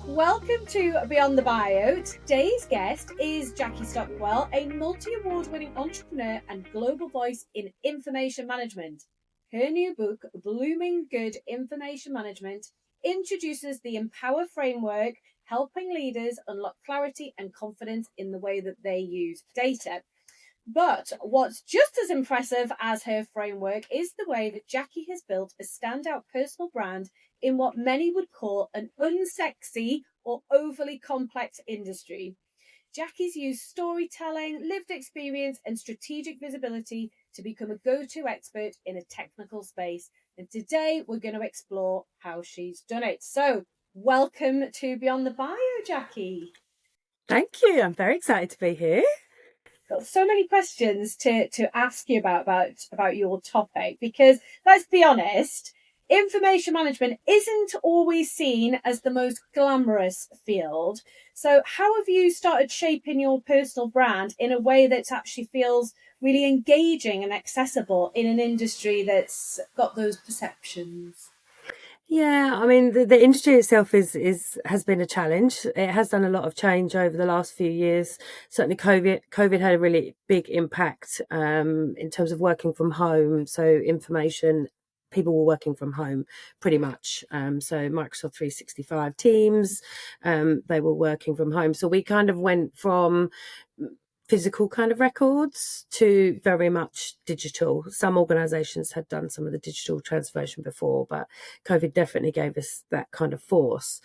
Welcome to Beyond the Bio. Today's guest is Jackie Stockwell, a multi-award winning entrepreneur and global voice in information management. Her new book, Blooming Good Information Management, introduces the Empower framework, helping leaders unlock clarity and confidence in the way that they use data. But what's just as impressive as her framework is the way that Jackie has built a standout personal brand in what many would call an unsexy or overly complex industry. Jackie's used storytelling, lived experience, and strategic visibility to become a go to expert in a technical space. And today we're going to explore how she's done it. So, welcome to Beyond the Bio, Jackie. Thank you. I'm very excited to be here. Got so many questions to ask you about your topic because let's be honest, information management isn't always seen as the most glamorous field. So how have you started shaping your personal brand in a way that actually feels really engaging and accessible in an industry that's got those perceptions? Yeah, I mean the industry itself has been a challenge. It has done a lot of change over the last few years. Certainly, COVID had a really big impact in terms of working from home. So information, people were working from home pretty much. So Microsoft 365 Teams, they were working from home. So we kind of went from physical kind of records to very much digital. Some organizations had done some of the digital transformation before, but COVID definitely gave us that kind of force.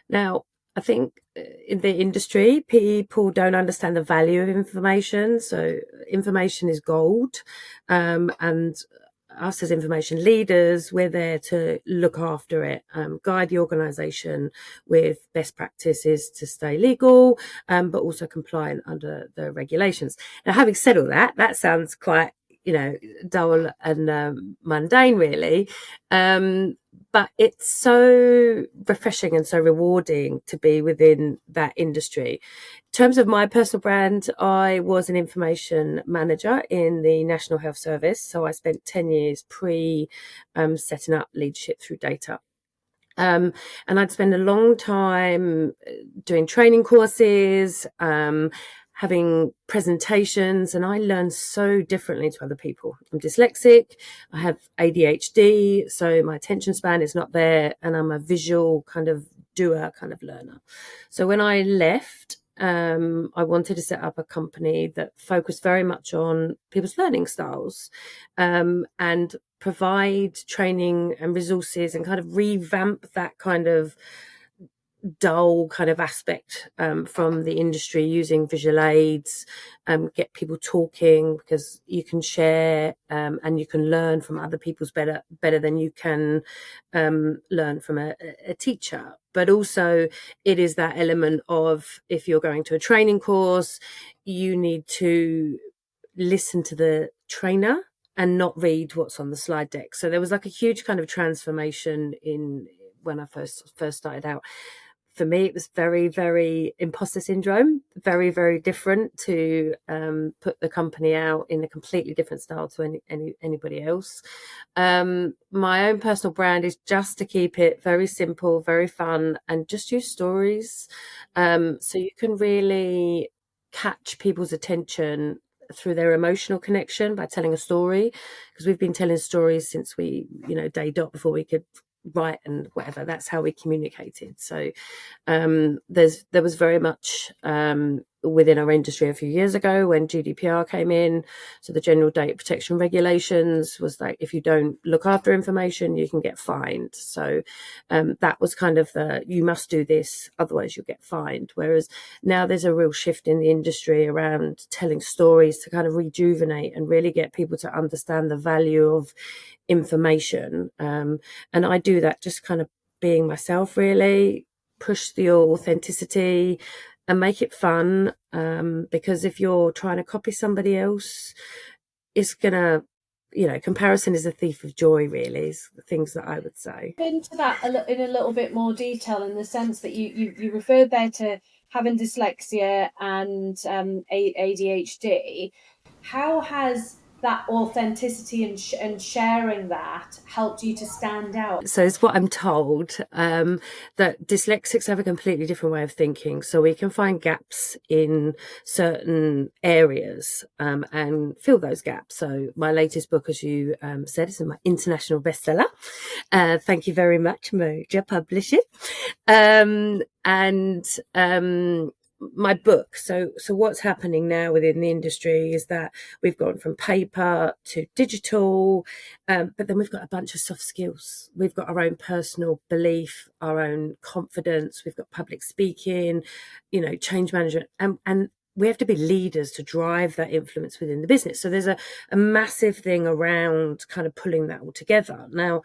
Now, I think in the industry, people don't understand the value of information. So information is gold. And us as information leaders, we're there to look after it, guide the organisation with best practices to stay legal, but also compliant under the regulations. Now, having said all that, that sounds quite, dull and mundane, really. But it's so refreshing and so rewarding to be within that industry. In terms of my personal brand, I was an information manager in the National Health Service. So I spent 10 years setting up leadership through data. And I'd spend a long time doing training courses, having presentations, and I learn so differently to other people. I'm dyslexic, I have ADHD, so my attention span is not there, and I'm a visual kind of doer kind of learner. So when I left, I wanted to set up a company that focused very much on people's learning styles, and provide training and resources and kind of revamp that kind of dull kind of aspect from the industry using visual aids, get people talking because you can share and you can learn from other people's better than you can learn from a teacher. But also it is that element of, if you're going to a training course, you need to listen to the trainer and not read what's on the slide deck. So there was like a huge kind of transformation in when I first started out. For me, it was very, very imposter syndrome, very, very different to put the company out in a completely different style to anybody else. My own personal brand is just to keep it very simple, very fun, and just use stories. So you can really catch people's attention through their emotional connection by telling a story, because we've been telling stories since we, day dot, before we could write and whatever. That's how we communicated. So there was very much within our industry a few years ago when GDPR came in. So the General Data Protection Regulations was like, if you don't look after information, you can get fined. So that was kind of you must do this, otherwise you'll get fined. Whereas now there's a real shift in the industry around telling stories to kind of rejuvenate and really get people to understand the value of information. And I do that just kind of being myself, really, push the authenticity and make it fun. Because if you're trying to copy somebody else, it's gonna, comparison is a thief of joy, really, is the things that I would say. Into that in a little bit more detail, in the sense that you referred there to having dyslexia and ADHD. How has that authenticity and sharing that helped you to stand out? So it's what I'm told, that dyslexics have a completely different way of thinking. So we can find gaps in certain areas, and fill those gaps. So my latest book, as you said, is my international bestseller. Thank you very much, Moja Publishing. My book. So what's happening now within the industry is that we've gone from paper to digital, but then we've got a bunch of soft skills. We've got our own personal belief, our own confidence. We've got public speaking, change management, and we have to be leaders to drive that influence within the business. So there's a massive thing around kind of pulling that all together. Now,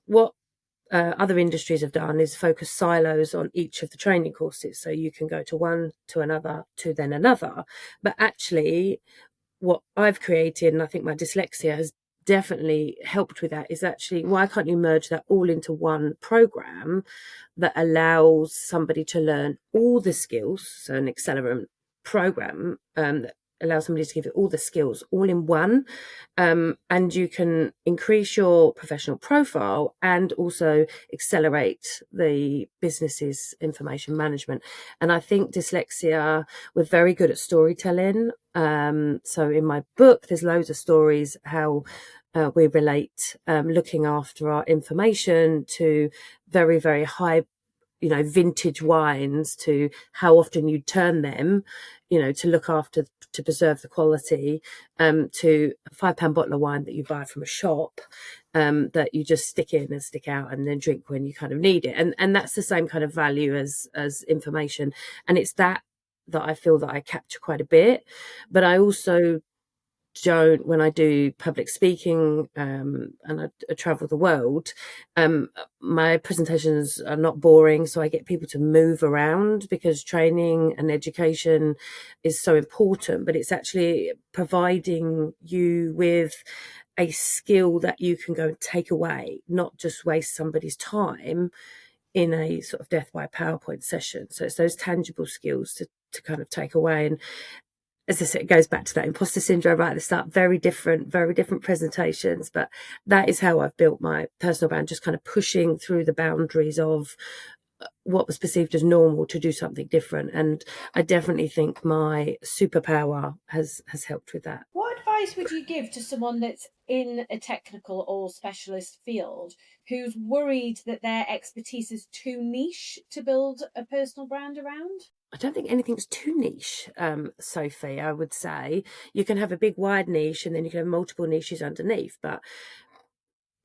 what other industries have done is focus silos on each of the training courses. So you can go to one, to another, to then another. But actually, what I've created, and I think my dyslexia has definitely helped with that, is actually, why can't you merge that all into one program that allows somebody to learn all the skills? So an accelerant program that allows somebody to give it all the skills all in one, and you can increase your professional profile and also accelerate the business's information management. And I think dyslexia, we're very good at storytelling. So in my book, there's loads of stories how we relate looking after our information to very, very high, vintage wines, to how often you turn them, to look after, to preserve the quality, to a £5 bottle of wine that you buy from a shop, that you just stick in and stick out and then drink when you kind of need it. And that's the same kind of value as information. And it's that I feel that I capture quite a bit. But I also don't, when I do public speaking, and I travel the world, my presentations are not boring. So I get people to move around, because training and education is so important, but it's actually providing you with a skill that you can go and take away, not just waste somebody's time in a sort of death by PowerPoint session. So it's those tangible skills to kind of take away. And as I said, it goes back to that imposter syndrome right at the start. Very different presentations, but that is how I've built my personal brand, just kind of pushing through the boundaries of what was perceived as normal to do something different. And I definitely think my superpower has helped with that. What advice would you give to someone that's in a technical or specialist field who's worried that their expertise is too niche to build a personal brand around? I don't think anything's too niche, Sophie. I would say you can have a big wide niche, and then you can have multiple niches underneath, but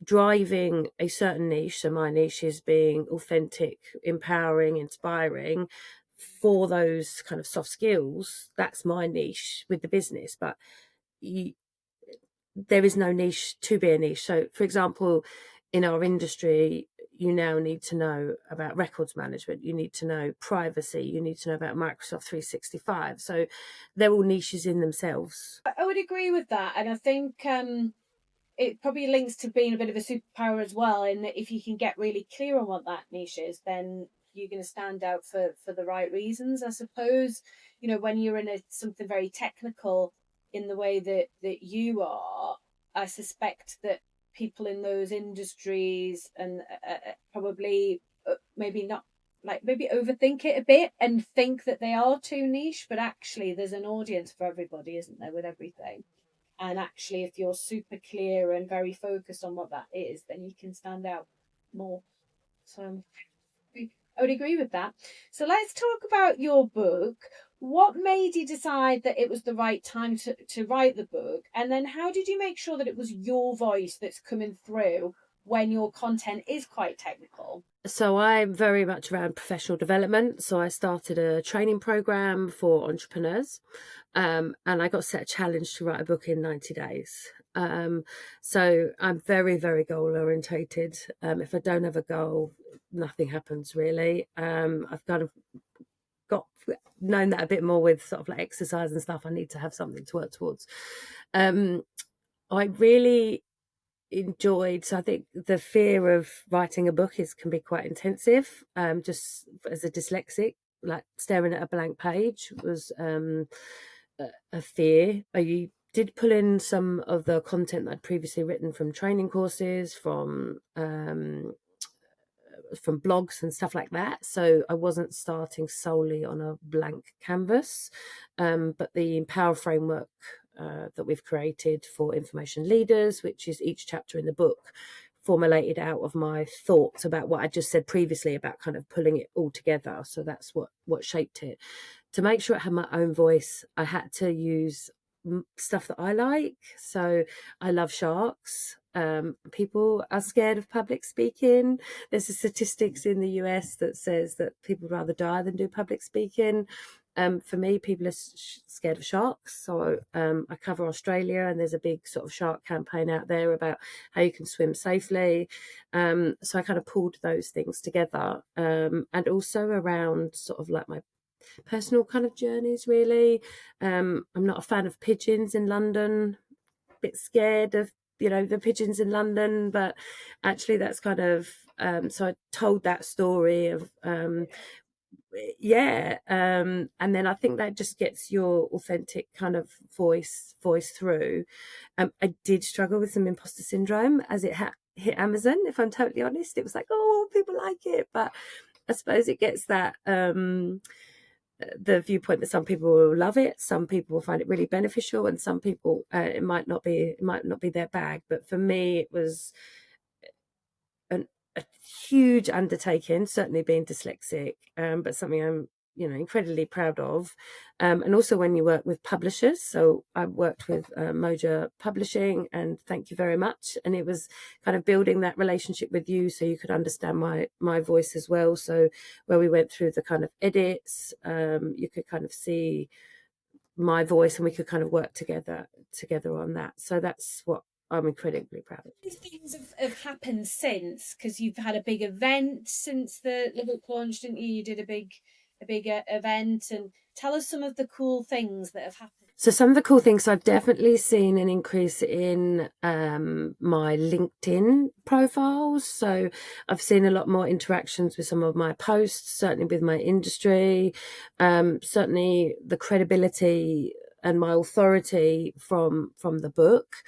driving a certain niche, so my niche is being authentic, empowering, inspiring, for those kind of soft skills, that's my niche with the business. But there is no niche to be a niche. So for example, in our industry, you now need to know about records management, you need to know privacy, you need to know about Microsoft 365. So they're all niches in themselves. I would agree with that. And I think it probably links to being a bit of a superpower as well, in that if you can get really clear on what that niche is, then you're going to stand out for the right reasons. I suppose, when you're in something very technical in the way that you are, I suspect that people in those industries and probably maybe not, like, maybe overthink it a bit and think that they are too niche, but actually there's an audience for everybody, isn't there, with everything. And actually, if you're super clear and very focused on what that is, then you can stand out more. So I would agree with that. So let's talk about your book. What made you decide that it was the right time to write the book? And then how did you make sure that it was your voice that's coming through when your content is quite technical? So I'm very much around professional development. So I started a training program for entrepreneurs, and I got set a challenge to write a book in 90 days. So I'm very, very goal orientated. If I don't have a goal, nothing happens really. I've kind of known that a bit more with sort of like exercise and stuff. I need to have something to work towards. I really enjoyed, so I think the fear of writing a book can be quite intensive. Just as a dyslexic, like staring at a blank page was a fear. did pull in some of the content that I'd previously written from training courses, from blogs and stuff like that. So I wasn't starting solely on a blank canvas, but the Empower framework that we've created for information leaders, which is each chapter in the book, formulated out of my thoughts about what I just said previously about kind of pulling it all together. So that's what shaped it. To make sure it had my own voice, I had to use stuff that I like. So I love sharks. People are scared of public speaking. There's a statistics in the US that says that people would rather die than do public speaking. For me, people are scared of sharks. So I cover Australia, and there's a big sort of shark campaign out there about how you can swim safely. So I kind of pulled those things together, and also around sort of like my personal kind of journeys, really. I'm not a fan of pigeons in London, a bit scared of the pigeons in London, but actually that's kind of so I told that story of and then I think that just gets your authentic kind of voice through. I did struggle with some imposter syndrome as it hit Amazon, if I'm totally honest. It was like, oh, people like it, but I suppose it gets that the viewpoint that some people will love it, some people will find it really beneficial, and some people it might not be their bag. But for me, it was a huge undertaking, certainly being dyslexic, but something I'm incredibly proud of. And also when you work with publishers, so I worked with Moja Publishing, and thank you very much. And it was kind of building that relationship with you so you could understand my voice as well. So where we went through the kind of edits, you could kind of see my voice, and we could kind of work together on that. So that's what I'm incredibly proud of. These things have happened since, because you've had a big event since the book launched, didn't you? You did a big event, and tell us some of the cool things that have happened. So some of the cool things, I've definitely seen an increase in my LinkedIn profiles. So I've seen a lot more interactions with some of my posts, certainly with my industry, certainly the credibility and my authority from the book.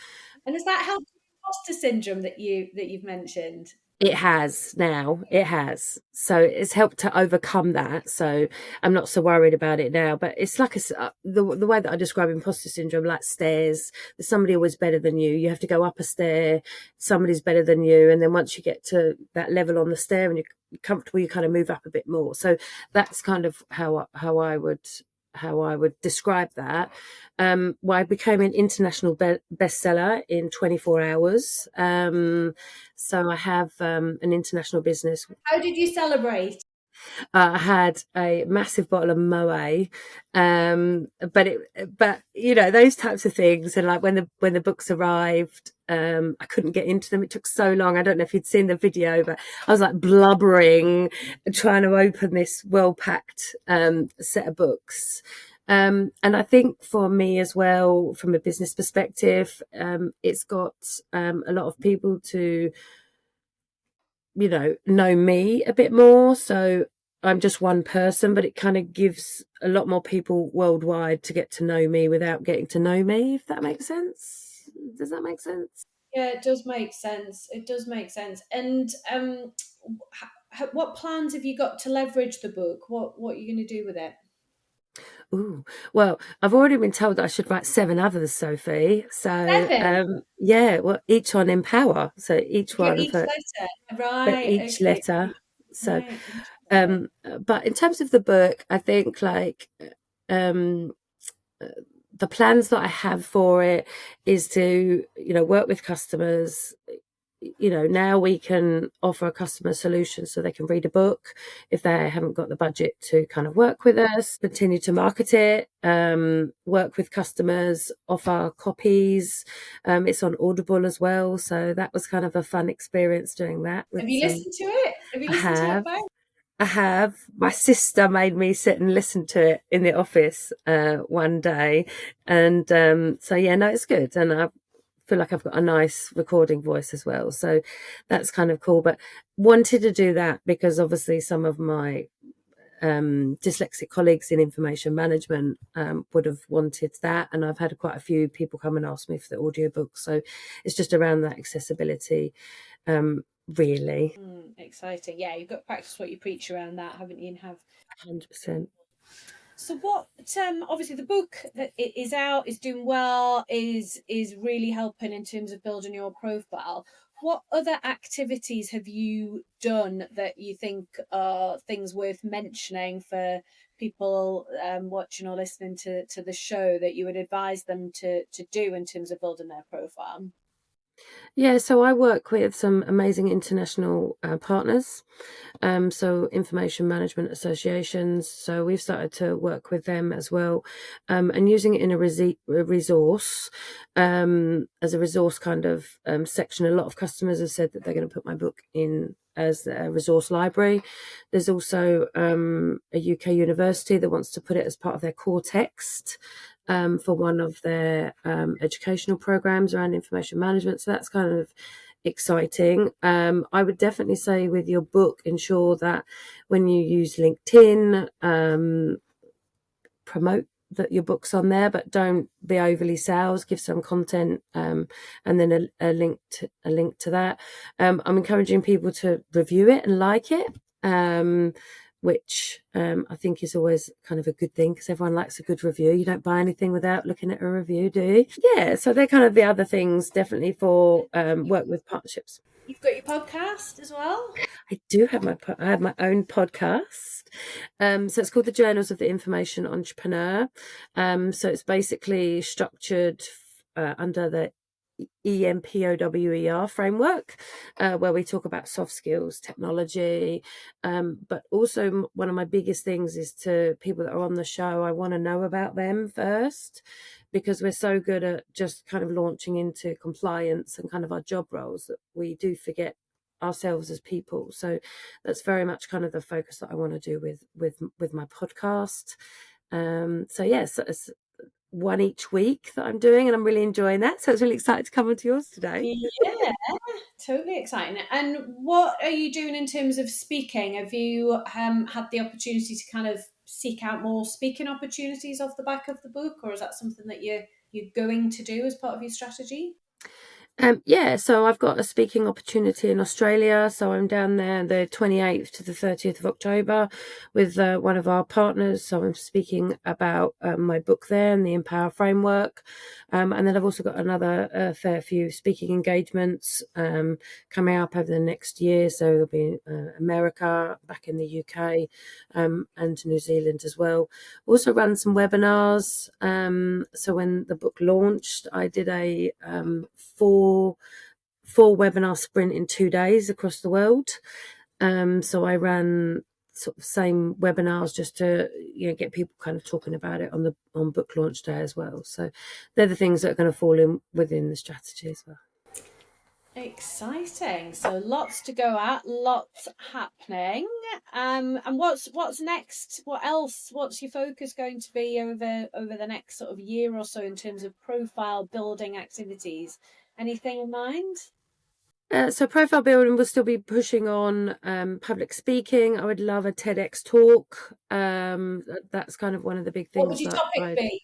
And has that helped imposter syndrome that you've mentioned? It has now. It has. So it's helped to overcome that. So I'm not so worried about it now. But it's like the way that I describe imposter syndrome, like stairs. There's somebody always better than you. You have to go up a stair. Somebody's better than you. And then once you get to that level on the stair and you're comfortable, you kind of move up a bit more. So that's kind of how I would describe that. I became an international bestseller in 24 hours. So I have an international business. How did you celebrate? I had a massive bottle of Moe, but those types of things, and like when the books arrived, I couldn't get into them. It took so long. I don't know if you'd seen the video, but I was like blubbering, trying to open this well-packed set of books. And I think for me as well, from a business perspective, it's got a lot of people to know me a bit more. So I'm just one person, but it kind of gives a lot more people worldwide to get to know me without getting to know me, if that makes sense. Does that make sense? Yeah, it does make sense. It does make sense. And what plans have you got to leverage the book? What are you going to do with it? Ooh, well, I've already been told that I should write 7 others, Sophie. So, 7? well, each on Empower. So each one Each for letter, right? each Okay. letter. So, Right. but in terms of the book, I think like the plans that I have for it is to, work with customers. Now we can offer a customer solution so they can read a book if they haven't got the budget to kind of work with us, continue to market it, work with customers, offer copies. It's on Audible as well. So that was kind of a fun experience doing that. Have you listened to it? Have you listened to it back? I have. My sister made me sit and listen to it in the office one day. And so, yeah, no, it's good. And I feel like I've got a nice recording voice as well. So that's kind of cool. But wanted to do that because obviously some of my dyslexic colleagues in information management would have wanted that, and I've had quite a few people come and ask me for the audiobook. So it's just around that accessibility, really. Exciting. Yeah, you've got to practice what you preach around that, haven't you? And have 100%. So what? Obviously, the book that is out, is doing well, is really helping in terms of building your profile. What other activities have you done that you think are things worth mentioning for people watching or listening to the show that you would advise them to do in terms of building their profile? Yeah, so I work with some amazing international partners, so information management associations. So we've started to work with them as well, and using it in a resource, as a resource kind of section. A lot of customers have said that they're going to put my book in as a resource library. There's also a UK university that wants to put it as part of their core text for one of their educational programs around information management. So that's kind of exciting. I would definitely say with your book, ensure that when you use LinkedIn, promote that your book's on there, but don't be overly sales. Give some content, and then a link to that. I'm encouraging people to review it and like it, which I think is always kind of a good thing, because everyone likes a good review. You don't buy anything without looking at a review, do you? Yeah, so they're kind of the other things, definitely, for work with partnerships. You've got your podcast as well. I do have I have my own podcast. So it's called the Journals of the Information Entrepreneur. So it's basically structured under the EMPOWER framework, where we talk about soft skills, technology, but also one of my biggest things is to people that are on the show, I want to know about them first, because we're so good at just kind of launching into compliance and kind of our job roles that we do forget ourselves as people. So that's very much kind of the focus that I want to do with my podcast. So yes, it's one each week that I'm doing, and I'm really enjoying that. So it's really excited to come onto yours today. Yeah, totally exciting. And what are you doing in terms of speaking? Have you had the opportunity to kind of seek out more speaking opportunities off the back of the book, or is that something that you're going to do as part of your strategy? Yeah, so I've got a speaking opportunity in Australia. So I'm down there the 28th to the 30th of October with one of our partners. So I'm speaking about my book there and the Empower framework. And then I've also got another fair few speaking engagements coming up over the next year. So there'll be America, back in the UK, and New Zealand as well. Also run some webinars. So when the book launched, I did a four webinar sprint in 2 days across the world. So I ran sort of same webinars just to get people kind of talking about it on book launch day as well. So they're the things that are going to fall in within the strategy as well. Exciting. So lots to go at, lots happening. And what's next? What else? What's your focus going to be over the next sort of year or so in terms of profile building activities? Anything in mind? So profile building will still be pushing on public speaking. I would love a TEDx talk. That's kind of one of the big things. What would your topic be?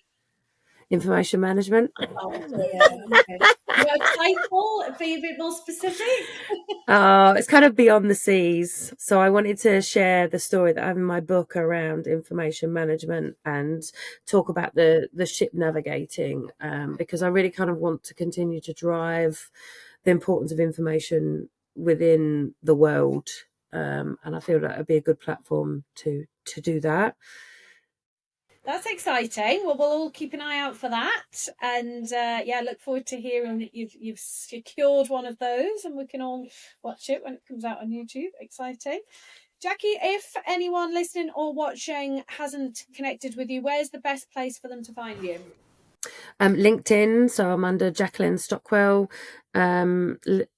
Information management. Oh, yeah. Okay. Your title, be a bit more specific. It's kind of beyond the seas. So I wanted to share the story that I have in my book around information management and talk about the ship navigating, because I really kind of want to continue to drive the importance of information within the world. And I feel that would be a good platform to do that. That's exciting. Well, we'll all keep an eye out for that, and look forward to hearing that you've secured one of those, and we can all watch it when it comes out on YouTube. Exciting. Jackie, if anyone listening or watching hasn't connected with you, where's the best place for them to find you? LinkedIn, so I'm under Jacqueline Stockwell.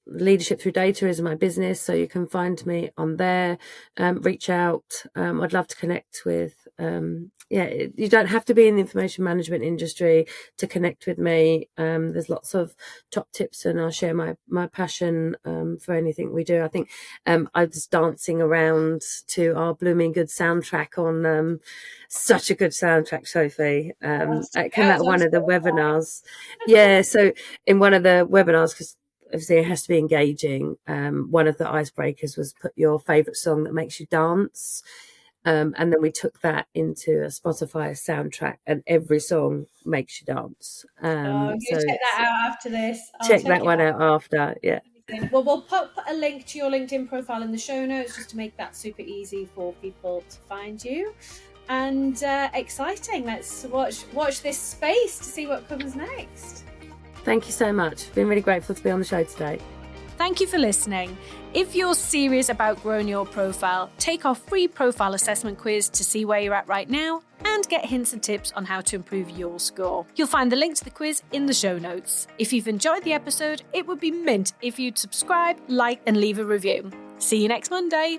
Leadership Through Data is my business, so you can find me on there. Reach out. I'd love to connect with you don't have to be in the information management industry to connect with me. There's lots of top tips, and I'll share my passion for anything we do. I think I was dancing around to our Blooming Good soundtrack on such a good soundtrack, Sophie. It came out of one of the webinars. Yeah, so in one of the webinars, because obviously it has to be engaging, one of the icebreakers was put your favourite song that makes you dance. And then we took that into a Spotify soundtrack, and every song makes you dance. You so check that out after this. check that one out after. Yeah. Well, we'll put a link to your LinkedIn profile in the show notes just to make that super easy for people to find you. And exciting. Let's watch this space to see what comes next. Thank you so much. Been really grateful to be on the show today. Thank you for listening. If you're serious about growing your profile, take our free profile assessment quiz to see where you're at right now and get hints and tips on how to improve your score. You'll find the link to the quiz in the show notes. If you've enjoyed the episode, it would be mint if you'd subscribe, like, and leave a review. See you next Monday.